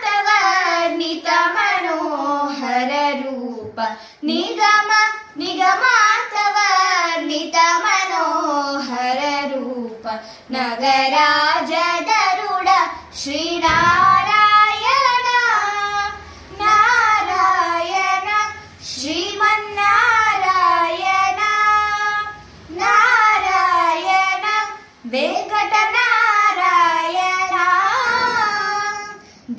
निगमान्तवर्णित मनोहर रूप निगमान्तवर्णित मनोहर रूप नगराजगरुड श्रीनारायण नारायण श्रीमन्नारायण नारायण वेंकटनारायण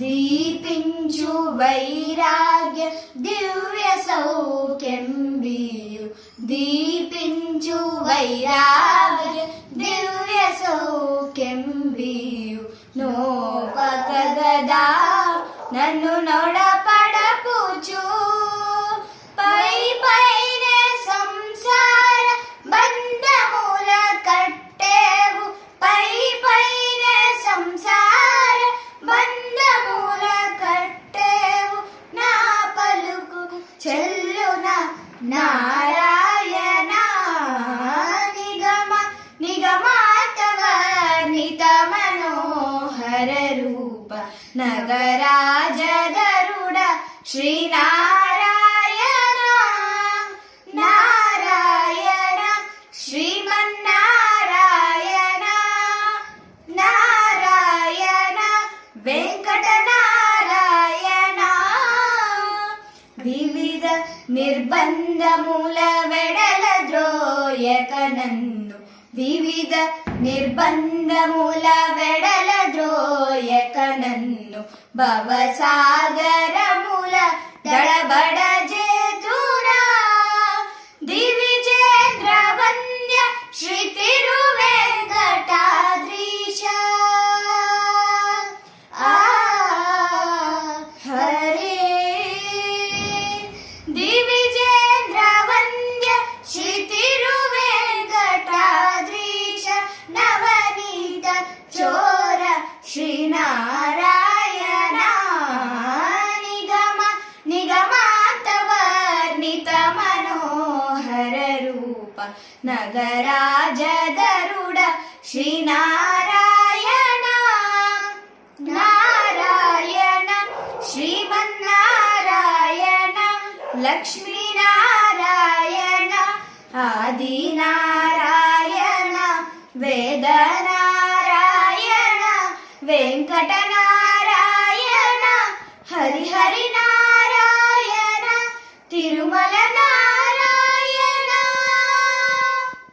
दीपिंचु वैराग्य दिव्य सौख्यं बीयु दीपिंचु वैराग्य दिव्य सौख्यं बीयु नोपकगदा नन्नु नोडपडपुचु पै पैने संसार बंधमूल कट्टेवु पै पैने संसार बंधमूल कट्टेवु ना पलुकु చెల్లున నారాయణ నిగమాంతవర్ణిత మనోహర రూప నగరాజగరుడ శ్రీనారాయణ నారాయణ శ్రీమన్నారాయణ నారాయణ వెంకటనారాయణ వివిధ నిర్బంధముల వెడల ద్రోయక నన్ను వివిధ నిర్బంధముల వెడల ద్రోయక నన్ను భవసాగరముల దడబడ చేతురా దివిజేంద్ర వంద్య శ్రీ తిరువేంకటాద్రీశ హరే దివిజేంద్ర వంద్య శ్రీ తిరువేంకటాద్రీశ నవనీత చోర శ్రీనారాయణ నిగమాంతవర్ణిత మనోహర రూప నగరాజగరుడ శ్రీనారాయణ నారాయణ శ్రీమన్నారాయణ లక్ష్మీనారాయణ ఆదినారాయణ వేదనారాయణ వెంకటనారాయణ హరిహరి నారాయణ తిరుమల